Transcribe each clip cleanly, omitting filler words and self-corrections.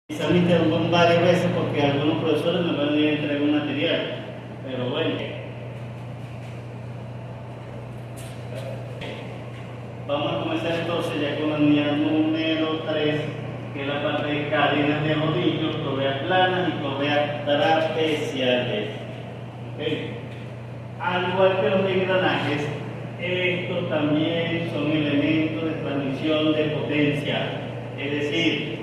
Quizá me interrumpan varias veces porque algunos profesores me van a ir a entregar un material, pero bueno. Vamos a comenzar entonces ya con la unidad número 3, que es la parte de cadenas de rodillos, correas planas y correas trapeciales. ¿Okay? Al igual que los engranajes, estos también son elementos de transmisión de potencia, es decir,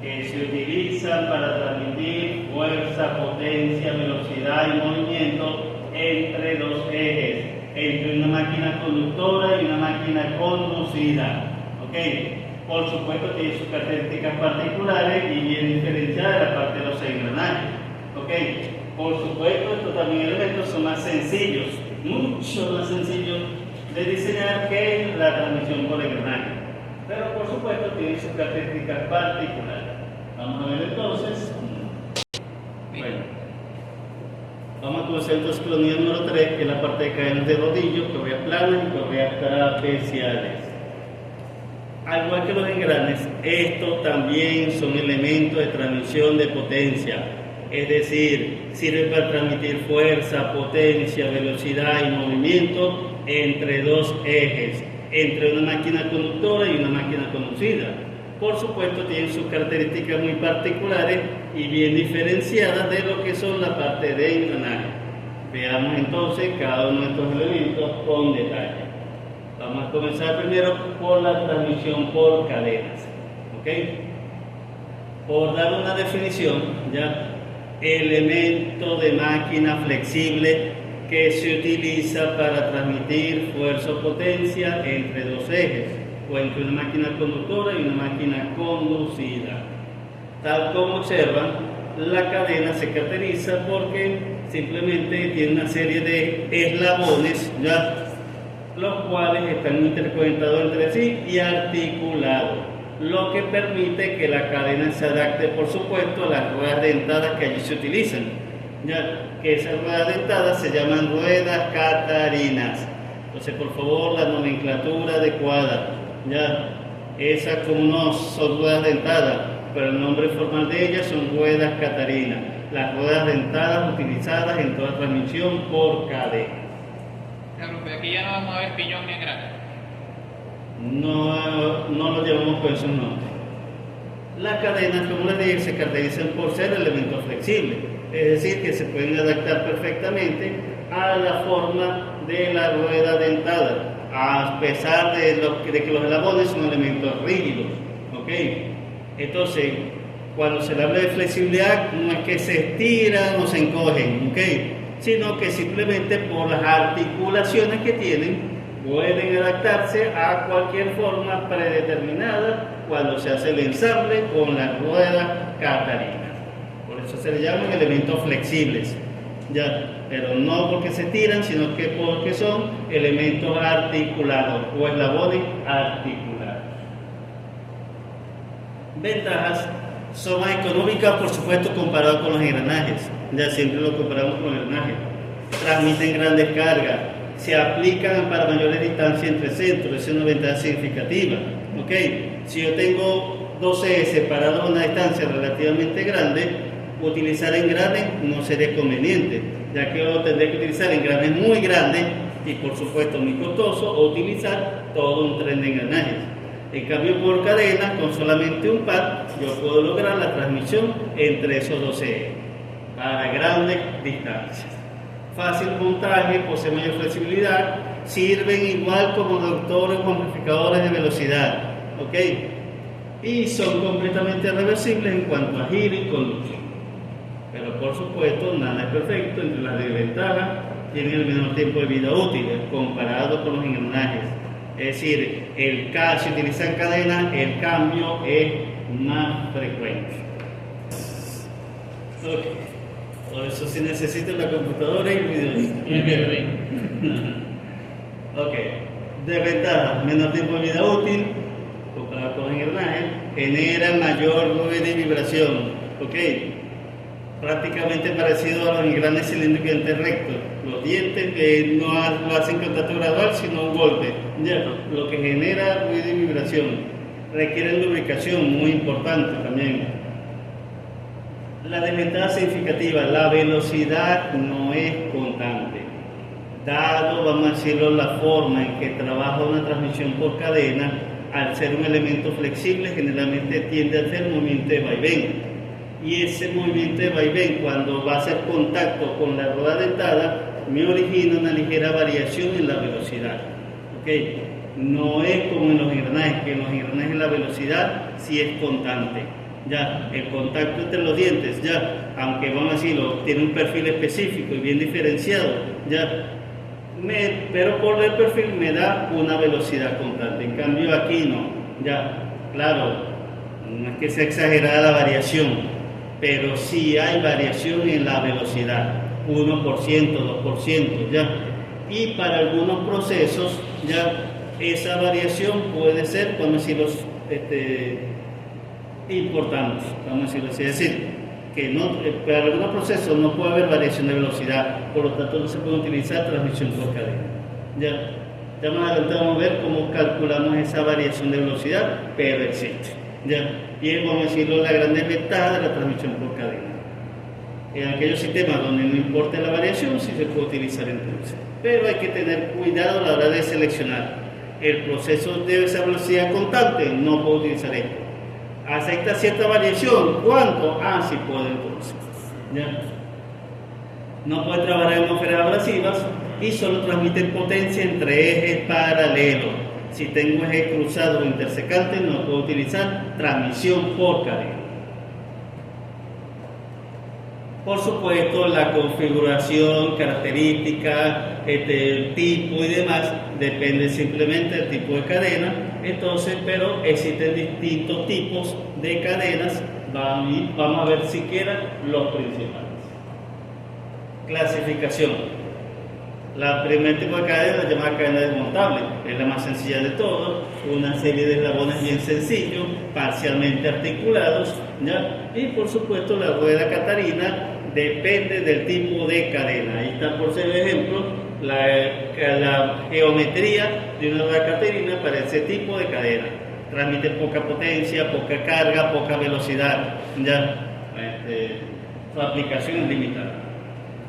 que se utilizan para transmitir fuerza, potencia, velocidad y movimiento entre dos ejes, entre una máquina conductora y una máquina conducida. ¿Okay? Por supuesto tiene sus características particulares y bien diferenciadas de la parte de los engranajes. ¿Okay? Por supuesto estos también elementos son más sencillos, mucho más sencillos de diseñar que la transmisión por engranaje, pero por supuesto tiene sus características particulares. Vamos a ver entonces. Bueno, vamos a comenzar entonces con la unidad número 3, que es la parte de cadenas de rodillos, correas planas y correas trapeciales. Al igual que los engranes, estos también son elementos de transmisión de potencia, es decir, sirven para transmitir fuerza, potencia, velocidad y movimiento entre dos ejes, entre una máquina conductora y una máquina conducida. Por supuesto tienen sus características muy particulares y bien diferenciadas de lo que son la parte de engranaje. Veamos entonces cada uno de estos elementos con detalle. Vamos a comenzar primero por la transmisión por cadenas. ¿Okay? Por dar una definición, ya, elemento de máquina flexible que se utiliza para transmitir fuerza o potencia entre dos ejes, o entre una máquina conductora y una máquina conducida. Tal como observan, la cadena se caracteriza porque simplemente tiene una serie de eslabones, ¿ya?, los cuales están interconectados entre sí y articulados, lo que permite que la cadena se adapte, por supuesto, a las ruedas dentadas que allí se utilizan, ya que esas ruedas dentadas se llaman ruedas catarinas. Entonces, por favor, la nomenclatura adecuada. Ya, esas como no son ruedas dentadas, pero el nombre formal de ellas son ruedas catarinas, las ruedas dentadas utilizadas en toda transmisión por cadena. Claro, pero aquí ya no vamos a ver piñón ni engrane. No lo llamamos por esos nombres. Las cadenas, como les dije, se caracterizan por ser elementos flexibles, es decir, que se pueden adaptar perfectamente a la forma de la rueda dentada, a pesar de que los eslabones son elementos rígidos. ¿Okay? Entonces, cuando se le habla de flexibilidad, no es que se estiran o se encogen, ¿okay?, sino que simplemente por las articulaciones que tienen pueden adaptarse a cualquier forma predeterminada cuando se hace el ensamble con las ruedas catarinas. Por eso se le llaman elementos flexibles, ya, pero no porque se tiran, sino que porque son elementos articulados o eslabones articulados. Ventajas: son más económicas, por supuesto, comparado con los engranajes. Ya siempre lo comparamos con los engranajes. Transmiten grandes cargas, se aplican para mayores distancias entre centros, esa es una ventaja significativa. ¿Okay? Si yo tengo dos ejes separados a una distancia relativamente grande, utilizar engranes no sería conveniente, ya que yo tendré que utilizar engranes muy grandes y por supuesto muy costosos, o utilizar todo un tren de engranajes. En cambio, por cadena, con solamente un par, yo puedo lograr la transmisión entre esos dos ejes para grandes distancias. Fácil montaje, posee mayor flexibilidad, sirven igual como reductores o amplificadores de velocidad. ¿Okay? Y son completamente reversibles en cuanto a giro y conducción. Pero por supuesto, nada es perfecto. Entre las desventajas, tienen el menor tiempo de vida útil comparado con los engranajes. Es decir, si utilizan cadenas, el cambio es más frecuente. Okay. Por eso sí necesito la computadora y el video. Ok. Desventajas: menor tiempo de vida útil comparado con los engranajes, genera mayor ruido y vibración. Ok. Prácticamente parecido a los engranes cilíndricos rectos. Los dientes no lo hacen contacto gradual, sino un golpe, ¿ya? Lo que genera ruido y vibración. Requieren lubricación, muy importante también. La desventaja significativa, la velocidad no es constante. Dado, vamos a decirlo, la forma en que trabaja una transmisión por cadena, al ser un elemento flexible, generalmente tiende a hacer movimiento de vaivén. Y ese movimiento de vaivén, cuando va a hacer contacto con la rueda dentada, me origina una ligera variación en la velocidad. ¿Okay? No es como en los engranajes, que en los engranajes la velocidad sí es constante. Ya, el contacto entre los dientes, ya, aunque vamos a decirlo, tiene un perfil específico y bien diferenciado, ya, pero por el perfil me da una velocidad constante. En cambio aquí no, ya, claro, no es que sea exagerada la variación, pero sí hay variación en la velocidad, 1%, 2%, ya, y para algunos procesos, ya, esa variación puede ser, vamos a decirlo, importante, vamos a decirlo así, es decir, que no, para algunos procesos no puede haber variación de velocidad, por lo tanto no se puede utilizar transmisión por cadena. Ya más adelante vamos a ver cómo calculamos esa variación de velocidad, pero existe. Ya, y es, vamos a decirlo, la gran desventaja de la transmisión por cadena. En aquellos sistemas donde no importa la variación, sí se puede utilizar entonces, pero hay que tener cuidado a la hora de seleccionar. El proceso debe ser velocidad constante, no puedo utilizar esto. Acepta cierta variación, ¿cuánto? Sí puede entonces. ¿Ya? No puede trabajar en atmósferas abrasivas y solo transmiten potencia entre ejes paralelos. Si tengo ejes cruzados o intersecantes, no puedo utilizar transmisión por cadena. Por supuesto, la configuración, características, el tipo y demás, depende simplemente del tipo de cadena. Entonces, pero existen distintos tipos de cadenas. Vamos a ver siquiera los principales. Clasificación. La primer tipo de cadena es la llamada cadena desmontable, es la más sencilla de todos, una serie de eslabones bien sencillos, parcialmente articulados, ¿ya? Y por supuesto la rueda catarina depende del tipo de cadena. Ahí está por ser ejemplo la geometría de una rueda catarina para ese tipo de cadena. Transmite poca potencia, poca carga, poca velocidad, ¿ya? Su aplicación es limitada.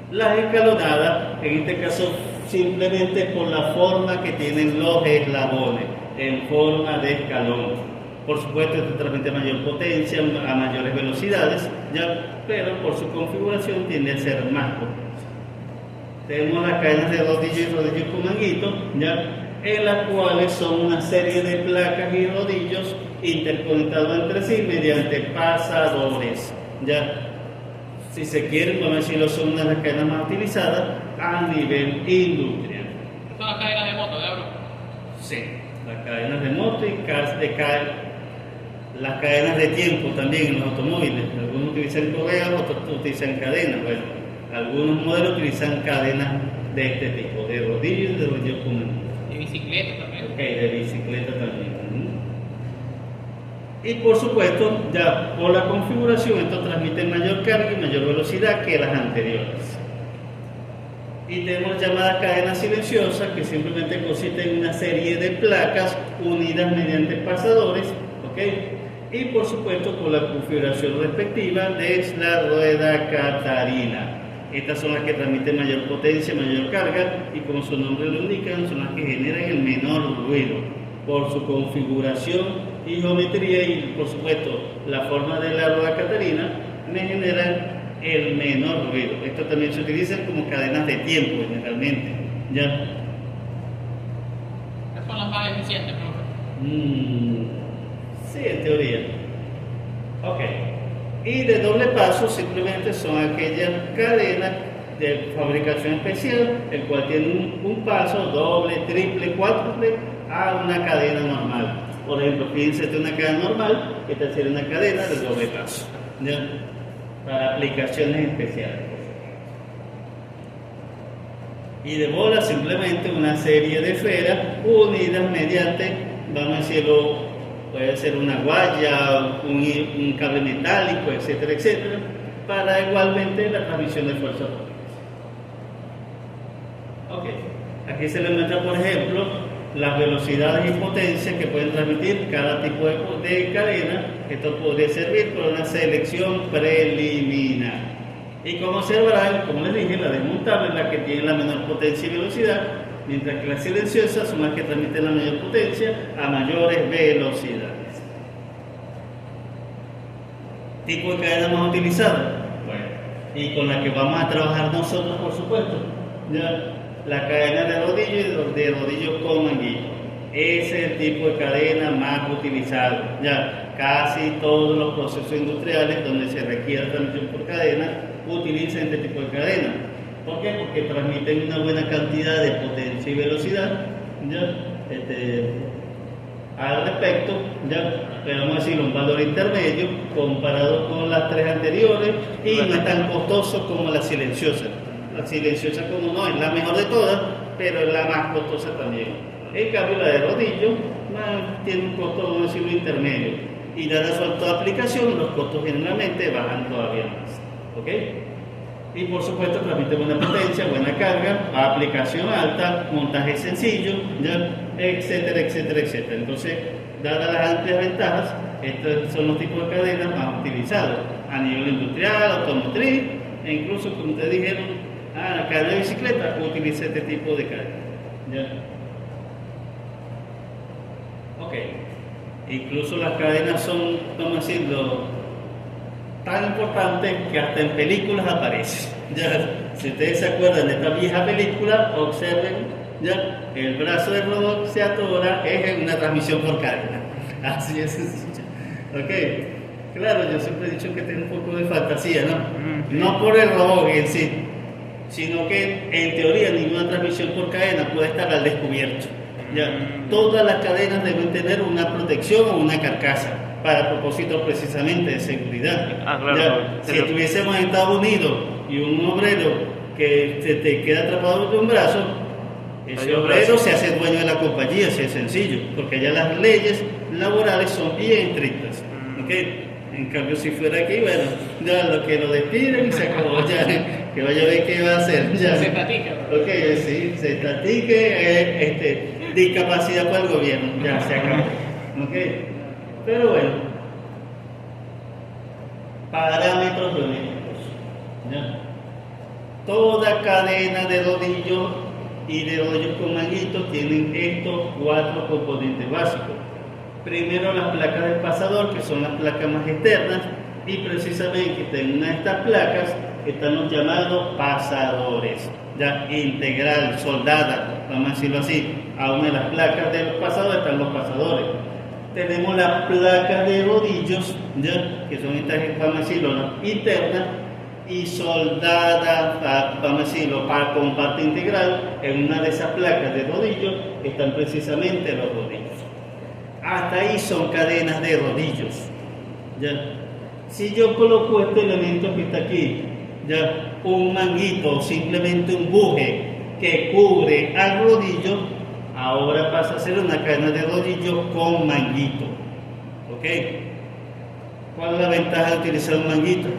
Las escalonadas, en este caso simplemente por la forma que tienen los eslabones, en forma de escalón. Por supuesto, esto transmite mayor potencia a mayores velocidades, ¿ya? Pero por su configuración tiende a ser más potencia. Tenemos las cadenas de rodillo y rodillos con manguito, ¿ya? En las cuales son una serie de placas y rodillos interconectados entre sí mediante pasadores, ¿ya? Si se quiere, vamos a decirlo, son una de las cadenas más utilizadas a nivel industrial. ¿Son las cadenas de moto, de bro? Sí, las cadenas de moto y las cadenas de tiempo también en los automóviles. Algunos utilizan correas, otros utilizan cadenas. Bueno, algunos modelos utilizan cadenas de este tipo, de rodillos y de rodillos común. De bicicleta también. Ok, de bicicleta también. Y por supuesto, ya por la configuración, esto transmite mayor carga y mayor velocidad que las anteriores. Y tenemos llamadas cadenas silenciosas, que simplemente consisten en una serie de placas unidas mediante pasadores, ¿ok? Y por supuesto con la configuración respectiva de la rueda catarina. Estas son las que transmiten mayor potencia, mayor carga, y como su nombre lo indica, son las que generan el menor ruido por su configuración y geometría, y por supuesto la forma de la rueda catarina me generan el menor ruido. Esto también se utiliza como cadenas de tiempo generalmente, ¿ya? ¿Qué son las más eficientes, profe? Sí, en teoría. Ok. Y de doble paso simplemente son aquellas cadenas de fabricación especial, el cual tiene un paso doble, triple, cuádruple a una cadena normal. Por ejemplo, fíjense, esta es una cadena normal, esta sería una cadena de doble paso, ¿ya? Para aplicaciones especiales. Y de bola simplemente una serie de esferas unidas mediante, vamos a decirlo, puede ser una guaya, un cable metálico, etcétera, etcétera, para igualmente la transmisión de fuerza potente. Ok, aquí se le muestra, por ejemplo, las velocidades y potencias que pueden transmitir cada tipo de cadena. Esto podría servir para una selección preliminar. Y como observarán, como les dije, la desmontable es la que tiene la menor potencia y velocidad, mientras que las silenciosas son las que transmiten la mayor potencia a mayores velocidades. ¿Tipo de cadena más utilizada? Bueno, y con la que vamos a trabajar nosotros, por supuesto, ¿ya? La cadena de rodillo y de rodillo con manguillo. Ese es el tipo de cadena más utilizado. Ya casi todos los procesos industriales donde se requiere transmisión por cadena utilizan este tipo de cadena. ¿Por qué? Porque transmiten una buena cantidad de potencia y velocidad. ¿Ya? Al respecto, ya vamos a decir un valor intermedio comparado con las tres anteriores y no es tan costoso como la silenciosa. La silenciosa, como no, es la mejor de todas, pero es la más costosa también. En cambio, la de rodillo tiene un costo, vamos a decirlo, intermedio. Y dada su alta aplicación, los costos generalmente bajan todavía más. ¿Ok? Y por supuesto, transmite buena potencia, buena carga, aplicación alta, montaje sencillo, ¿ya? Etcétera, etcétera, etcétera. Entonces, dadas las amplias ventajas, estos son los tipos de cadenas más utilizados a nivel industrial, automotriz, e incluso, como ustedes dijeron, la cadena de bicicleta utiliza este tipo de cadena. ¿Ya? Ok. Incluso las cadenas son, vamos a decirlo, tan importantes que hasta en películas aparecen. ¿Ya? Si ustedes se acuerdan de esta vieja película, observen, ¿ya? El brazo del robot se atora, es en una transmisión por cadena. Así es sencillo. Ok. Claro, yo siempre he dicho que tiene un poco de fantasía, ¿no? No por el robot en sí, sino que en teoría ninguna transmisión por cadena puede estar al descubierto. ¿Ya? Todas las cadenas deben tener una protección o una carcasa para propósitos precisamente de seguridad. Claro. Si estuviésemos en Estados Unidos y un obrero que se te queda atrapado de un brazo, ese obrero se hace dueño de la compañía, así es sencillo, porque allá las leyes laborales son bien estrictas. ¿Okay? En cambio, si fuera aquí, bueno, ya lo que lo despiden y se acabó, ya que vaya a ver qué va a hacer. Ya. Se platica. Ok, sí, se platique, discapacidad para el gobierno, ya se acabó. Ok, pero bueno, parámetros biométricos. ¿Ya? Toda cadena de rodillos y de rodillos con manguitos tienen estos cuatro componentes básicos. Primero, las placas del pasador, que son las placas más externas, y precisamente en una de estas placas están los llamados pasadores, ya integral, soldada, vamos a decirlo así. A una de las placas del pasador están los pasadores. Tenemos las placas de rodillos, ya, que son estas, vamos a decirlo, las internas, y soldadas, vamos a decirlo, con parte integral. En una de esas placas de rodillos están precisamente los rodillos. Hasta ahí son cadenas de rodillos. ¿Ya? Si yo coloco este elemento que está aquí, ¿ya? Un manguito o simplemente un buje que cubre al rodillo, ahora pasa a ser una cadena de rodillo con manguito. ¿Ok? ¿Cuál es la ventaja de utilizar un manguito?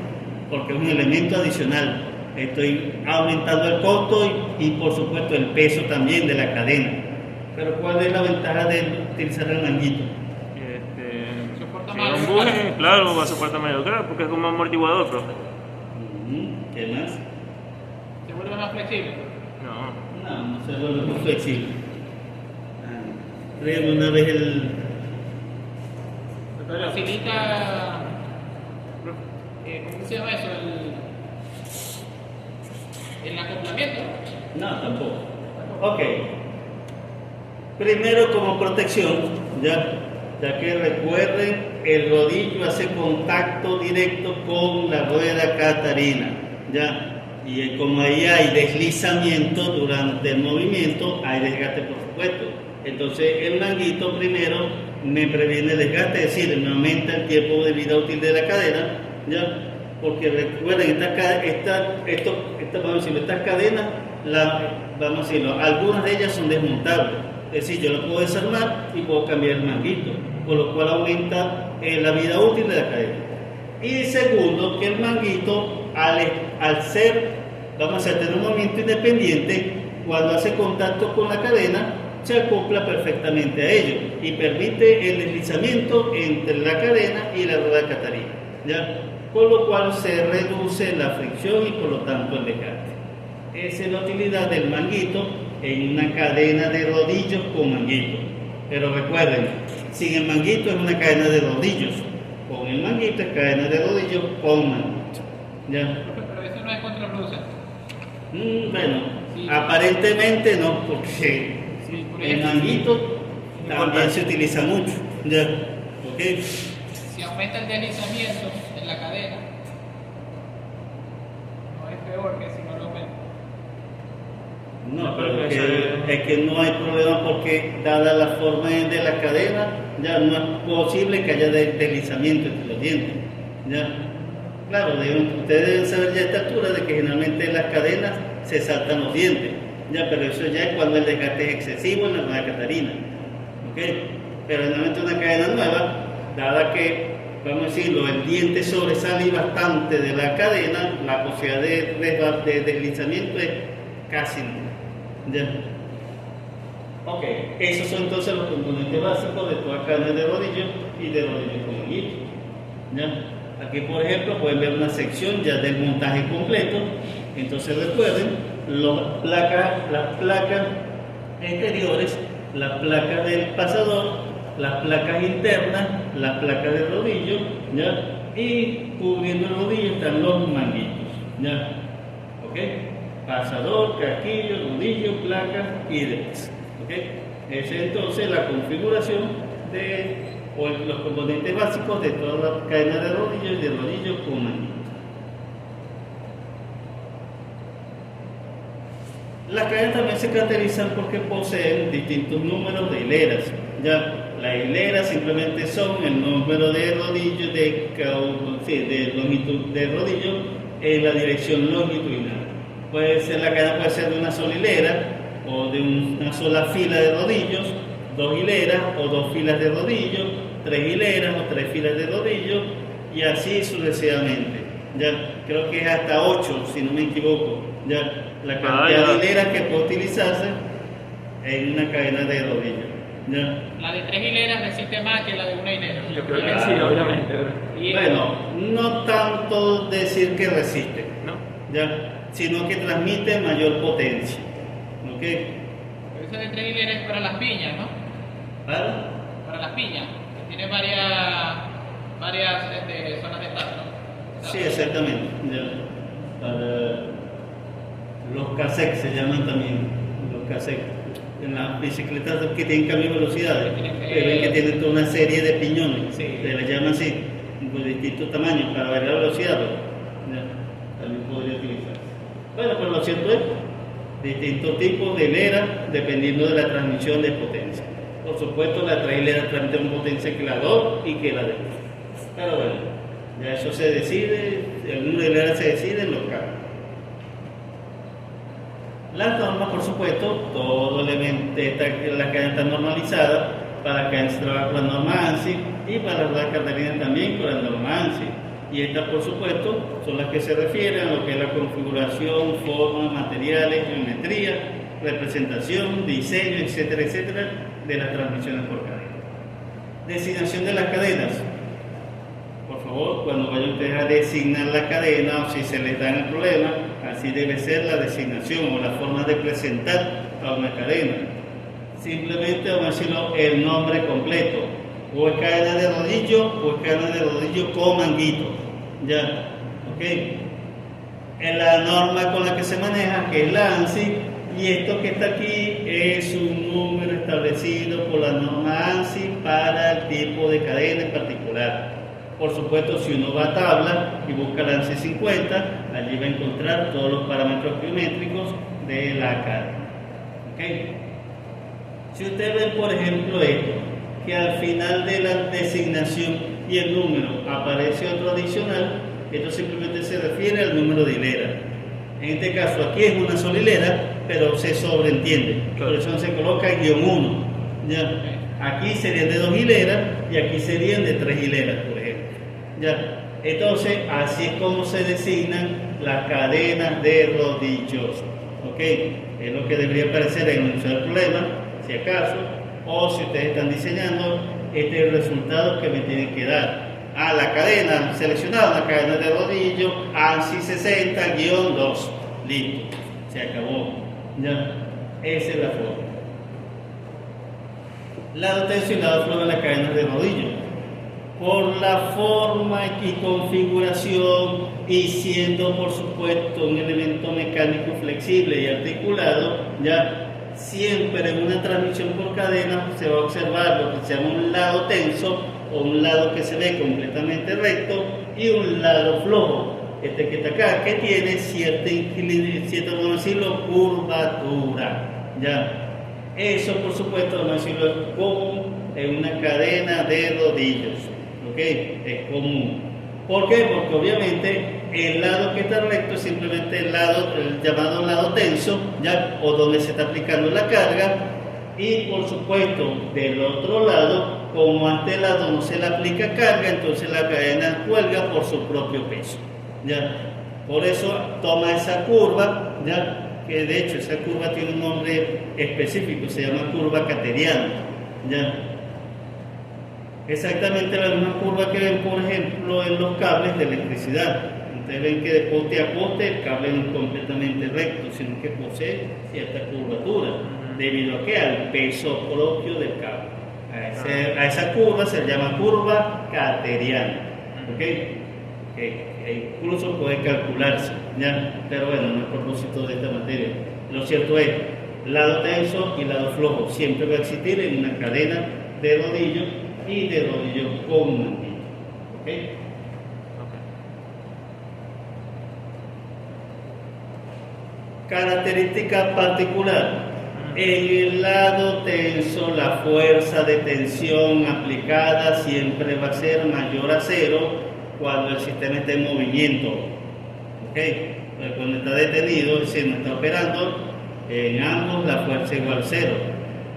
Porque es un elemento adicional. Estoy aumentando el costo y por supuesto el peso también de la cadena. Pero ¿cuál es la ventaja de utilizar el manguito? Soporta Si más. un buje, claro, va a soportar mayor carga porque es como un amortiguador, profe. ¿Qué más? Se vuelve más flexible. No. No se vuelve muy flexible. Vean una vez el... Facilita. ¿Cómo se llama eso? El acoplamiento. No, tampoco. Ok. Primero, como protección, ya que recuerden, el rodillo hace contacto directo con la rueda catarina, ¿ya? Y como ahí hay deslizamiento durante el movimiento, hay desgaste, por supuesto. Entonces, el manguito primero me previene el desgaste, es decir, me aumenta el tiempo de vida útil de la cadena, ¿ya? Porque recuerden, estas cadenas, vamos a decirlo, algunas de ellas son desmontables. Es decir, yo lo puedo desarmar y puedo cambiar el manguito, con lo cual aumenta la vida útil de la cadena. Y segundo, que el manguito, al ser, vamos a tener un movimiento independiente, cuando hace contacto con la cadena, se acopla perfectamente a ello y permite el deslizamiento entre la cadena y la rueda catarina, ¿ya? Con lo cual se reduce la fricción y por lo tanto el desgaste. Esa es la utilidad del manguito en una cadena de rodillos con manguito. Pero recuerden, sin el manguito es una cadena de rodillos, con el manguito es cadena de rodillos con manguito, ¿ya? Pero eso no es contraproducente. Bueno, Sí. aparentemente no, porque Sí, por el ejemplo, manguito también se utiliza mucho, ¿ya? ¿Ok? si aumenta el deslizamiento en la cadena, no es peor que si no lo aumenta. No, pero es que no hay problema porque dada la forma de la cadena, ya no es posible que haya deslizamiento entre los dientes, ¿ya? Claro, ustedes deben saber ya a esta altura de que generalmente en las cadenas se saltan los dientes, ya, pero eso ya es cuando el desgaste es excesivo en la rueda catarina, ¿ok? Pero generalmente una cadena nueva, dada que, vamos a decirlo, el diente sobresale bastante de la cadena, la posibilidad de deslizamiento es casi nula, ¿ya? Ok, esos son entonces los componentes básicos de toda cadena de rodillo y de rodillo con manguito, ¿ya? Aquí, por ejemplo, pueden ver una sección ya del montaje completo. Entonces recuerden, las placas exteriores, las placas del pasador, las placas internas, las placas del rodillo, ¿ya? Y cubriendo el rodillo están los manguitos, ¿ya? ¿Ok? Pasador, casquillo, rodillo, placas y demás, ¿ok? Esa es entonces la configuración o los componentes básicos de toda la cadena de rodillos y de rodillos con manguito. Las cadenas también se caracterizan porque poseen distintos números de hileras. Ya, las hileras simplemente son el número de rodillos de longitud de rodillo en la dirección longitudinal. La cadena puede ser de una sola hilera o de una sola fila de rodillos, dos hileras o dos filas de rodillos, tres hileras o tres filas de rodillos y así sucesivamente. Ya, creo que es hasta 8, si no me equivoco, ya la cantidad de hileras que puede utilizarse en una cadena de rodillos. Ya. La de 3 hileras resiste más que la de una hilera. Yo creo que sí, obviamente. Y Bueno, no tanto decir que resiste, ¿No? ya, sino que transmite mayor potencia. ¿Ok? pero esa de 3 hileras es para las piñas, ¿no? ¿Vale? Para las piñas, que tiene varias zonas de tazo, ¿no? Sí, exactamente. Ya. Para los cassettes se llaman también, los cassettes. En las bicicletas que tienen cambio de velocidades, que ven que tienen toda una serie de piñones, Sí. se les llama así, de distintos tamaños para variar la velocidad, ya, también podría utilizarse. Bueno, pero lo cierto es, distintos tipos de hileras dependiendo de la transmisión de potencia. Por supuesto, la otra hilera transmite más potencia que la 2 y que la de 3. Pero bueno, ya eso se decide, el número de hileras se decide en los campos. Las normas, por supuesto, todo elemento, la cadena está normalizada, para la cadena se trabaja con la norma ANSI y para la rueda catarina también con la norma ANSI. Y estas, por supuesto, son las que se refieren a lo que es la configuración, forma, materiales, geometría, representación, diseño, etcétera, etcétera, de las transmisiones por cadena. Designación de las cadenas. Por favor, cuando vayan ustedes a designar la cadena o si se les da el problema, así debe ser la designación o la forma de presentar a una cadena. Simplemente vamos a decirlo el nombre completo. O es cadena de rodillo o es cadena de rodillo con manguito. Ya, ok. En la norma con la que se maneja, que es la ANSI, y esto que está aquí es un número establecido por la norma ANSI para el tipo de cadena en particular. Por supuesto, si uno va a tabla y busca la ANSI 50, allí va a encontrar todos los parámetros geométricos de la cadena. ¿Okay? Si ustedes ven, por ejemplo, esto, que al final de la designación y el número aparece otro adicional, esto simplemente se refiere al número de hilera. En este caso, aquí es una sola hilera, pero se sobreentiende. Por eso se coloca guión 1. ¿Ya? Aquí serían de 2 hileras y aquí serían de 3 hileras, por ejemplo. ¿Ya? Entonces, así es como se designan las cadenas de rodillos. ¿Ok? Es lo que debería aparecer en el problema. si acaso, o si ustedes están diseñando, este es el resultado que me tienen que dar. La cadena seleccionada, una cadena de rodillo, ANSI 60-2, listo, se acabó, ya, esa es la forma. Lado tenso y lado flojo en la cadena de rodillo. Por la forma y configuración y siendo por supuesto un elemento mecánico flexible y articulado, ya siempre en una transmisión por cadena se va a observar lo que se llama un lado tenso o un lado que se ve completamente recto y un lado flojo, este que está acá, que tiene cierta inclinación, vamos a decirlo, curvatura, ya. Eso por supuesto vamos a decirlo es común en una cadena de rodillos, ¿ok? Es común. ¿Por qué? Porque obviamente el lado que está recto es simplemente el llamado lado tenso, ¿ya? O donde se está aplicando la carga, y por supuesto del otro lado, como a este lado no se le aplica carga, entonces la cadena cuelga por su propio peso, ¿ya? Por eso toma esa curva, ¿ya? Que de hecho esa curva tiene un nombre específico, se llama curva cateriana, ¿ya? Exactamente la misma curva que ven, por ejemplo, en los cables de electricidad. Ustedes ven que de poste a poste el cable no es completamente recto, sino que posee cierta curvatura, debido a que al peso propio del cable. A esa curva se llama curva cateriana, ¿ok? Que incluso puede calcularse, ¿ya? Pero bueno, no es propósito de esta materia. Lo cierto es, lado tenso y lado flojo siempre va a existir en una cadena de rodillo y de rodillo con manguito, ¿ok? Característica particular. En el lado tenso, la fuerza de tensión aplicada siempre va a ser mayor a cero cuando el sistema está en movimiento, ¿ok? Cuando está detenido, es decir, no está operando, en ambos la fuerza es igual a cero.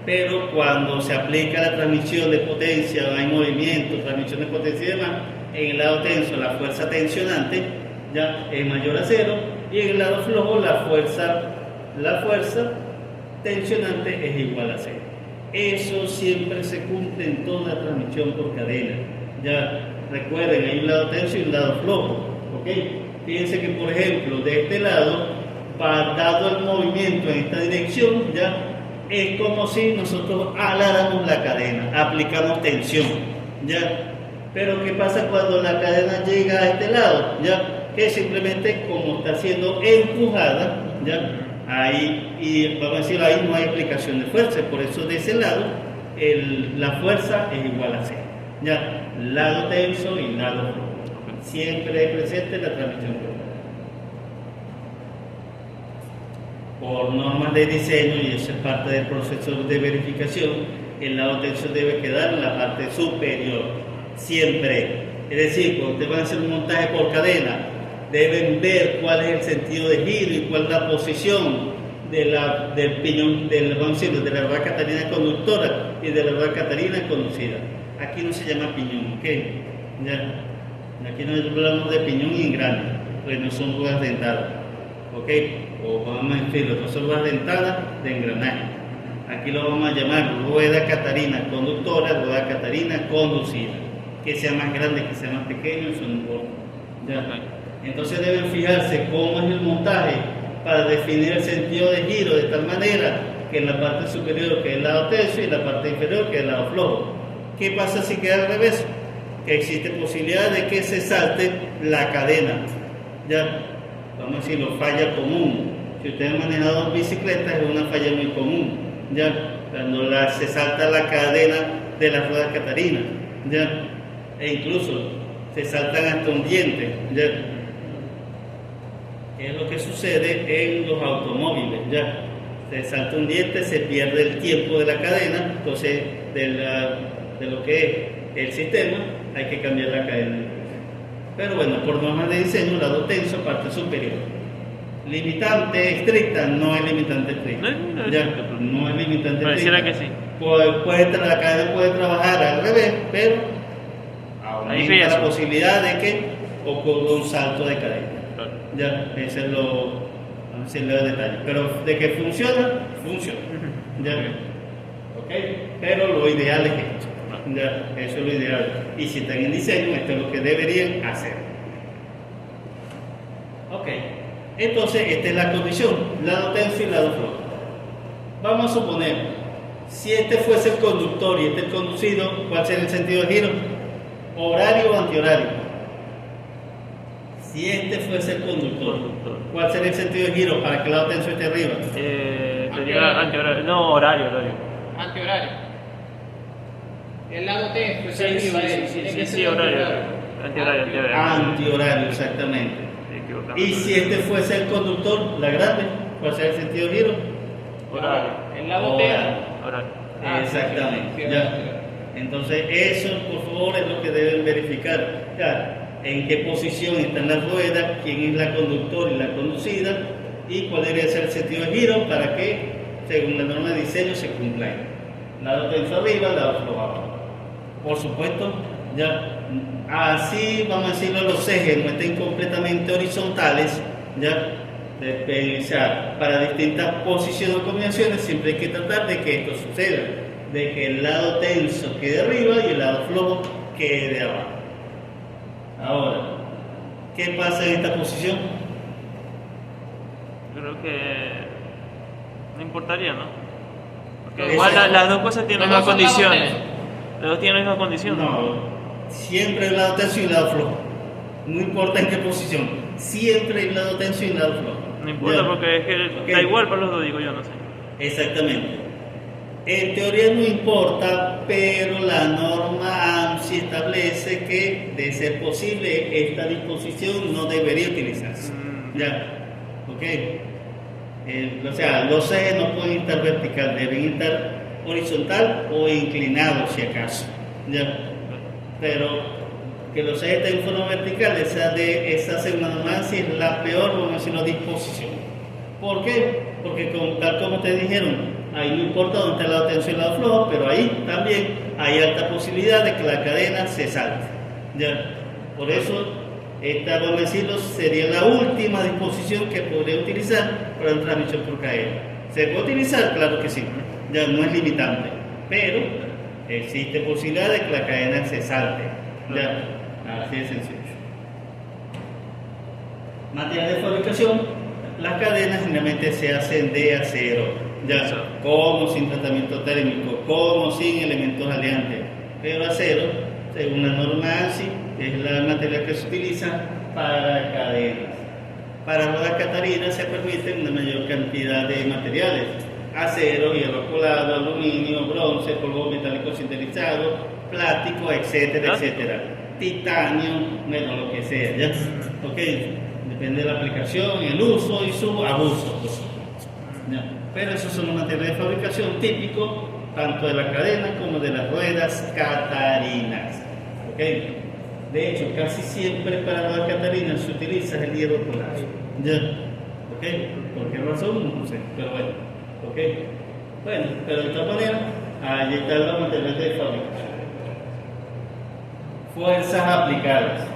Pero cuando se aplica la transmisión de potencia, hay movimiento, transmisión de potencia y demás, en el lado tenso la fuerza tensionante ya es mayor a cero, y en el lado flojo la fuerza tensionante es igual a cero. Eso siempre se cumple en toda transmisión por cadena. Ya recuerden, hay un lado tenso y un lado flojo, ¿ok? Fíjense que por ejemplo de este lado, dado el movimiento en esta dirección, ya es como si nosotros aláramos la cadena, aplicamos tensión, ¿ya? Pero ¿qué pasa cuando la cadena llega a este lado? ¿Ya? Que simplemente como está siendo empujada, ¿ya? Ahí, y vamos a decir, ahí no hay aplicación de fuerza, por eso de ese lado la fuerza es igual a cero, ¿ya? Lado tenso y lado flojo. Siempre es presente la transmisión por normas de diseño, y eso es parte del proceso de verificación, el lado tenso debe quedar en la parte superior, siempre. Es decir, cuando ustedes van a hacer un montaje por cadena, deben ver cuál es el sentido de giro y cuál es la posición del piñón, vamos a decir, de la rueda catarina conductora y de la rueda catarina conducida. Aquí no se llama piñón, ¿ok? Ya. Aquí no hablamos de piñón y engrane, pues no son ruedas dentadas, ¿ok? O vamos a decirlo, no son ruedas dentadas de engranaje. Aquí lo vamos a llamar rueda catarina conductora, rueda catarina conducida. Que sea más grande, que sea más pequeño, eso no importa. ¿Ya? Entonces deben fijarse cómo es el montaje para definir el sentido de giro de tal manera que en la parte superior quede el lado tenso y en la parte inferior quede el lado flojo. ¿Qué pasa si queda al revés? Que existe posibilidad de que se salte la cadena, ¿ya? Vamos a decirlo, falla común. Si ustedes han manejado bicicletas es una falla muy común, ¿ya? Cuando se salta la cadena de la rueda catarina, ¿ya? E incluso se saltan hasta un diente, ¿ya? ¿Qué es lo que sucede en los automóviles? ¿Ya? Se salta un diente, se pierde el tiempo de la cadena, entonces de lo que es el sistema hay que cambiar la cadena. Pero bueno, por normas de diseño, lado tenso, parte superior. Limitante estricta, no es limitante estricta. No es limitante Pareciera estricta. que sí. La cadena puede trabajar al revés, pero aumenta la posibilidad de que ocurra un salto de cadena. Ya, ese es lo, vamos a decirle el detalle. Pero de que funciona, funciona. Ya. ¿ok? Pero lo ideal es esto. Ya, eso es lo ideal. Y si están en diseño, esto es lo que deberían hacer. Ok. Entonces, esta es la condición, lado tenso y lado flojo. Vamos a suponer, si este fuese el conductor y este el conducido, ¿cuál sería el sentido de giro? ¿Horario o antihorario? Si este fuese el conductor, ¿cuál sería el sentido de giro para que el lado tenso esté arriba? Sería antihorario. No, horario. Antihorario. El lado tenso Sí, está arriba, sí, horario. Antihorario. Antihorario, exactamente. Y si este fuese el conductor, la grande, ¿cuál sería el sentido de giro? Horario. El lado Horario. tenso. Horario. Exactamente. Sí, Ya. Entonces, eso, por favor, es lo que deben verificar. Ya, en qué posición están las ruedas, quién es la conductora y la conducida, y cuál debería ser el sentido de giro para que, según la norma de diseño, se cumpla. Lado tenso arriba, lado flojo abajo. Por supuesto, ya, así vamos a decirlo, los ejes no estén completamente horizontales, ya. O sea, para distintas posiciones o combinaciones siempre hay que tratar de que esto suceda, de que el lado tenso quede arriba y el lado flojo quede abajo. Ahora, ¿qué pasa en esta posición? Creo que no importaría, ¿no? Porque Eso. igual las dos cosas tienen Los las dos mismas son lados condiciones. Las dos tienen las mismas condiciones. No, siempre el lado tenso y el lado flojo. No importa en qué posición, siempre el lado tenso y el lado flojo. No importa Ya. porque es que Ok. da igual para los dos, digo yo, no sé. Exactamente. En teoría no importa, pero la norma ANSI establece que, de ser posible, esta disposición no debería utilizarse. Ya, ok. O sea, los ejes no pueden estar vertical, deben estar horizontal o inclinados, si acaso. Ya, pero que los ejes estén en forma vertical, esa segunda norma ANSI es la peor, vamos a decirlo, disposición. ¿Por qué? Porque tal como te dijeron, ahí no importa dónde está el lado tenso y el lado flojo, pero ahí también hay alta posibilidad de que la cadena se salte. ¿Ya? Por eso, esta, vamos a decirlo, sería la última disposición que podría utilizar para una transmisión por cadena. ¿Se puede utilizar? Claro que sí. Ya no es limitante, pero existe posibilidad de que la cadena se salte. ¿Ya? Así de sencillo. Material de fabricación. Las cadenas generalmente se hacen de acero, ya, como sin tratamiento térmico, como sin elementos aliantes, pero acero, según la norma ANSI, es la material que se utiliza para cadenas. Para ruedas catarinas se permite una mayor cantidad de materiales: acero, hierro colado, aluminio, bronce, polvo metálico sintetizado, plástico, etcétera, etcétera. Titanio, bueno, lo que sea, ¿ya? Ok, depende de la aplicación, el uso y su abuso. ¿Ya? Pero esos son los materiales de fabricación típicos, tanto de la cadena como de las ruedas catarinas. Ok, de hecho, casi siempre para ruedas catarinas se utiliza el hierro colado. ¿Ya? Ok, ¿por qué razón? No sé, pero bueno. Ok, bueno, pero de todas maneras, ahí están los materiales de fabricación. Fuerzas aplicadas.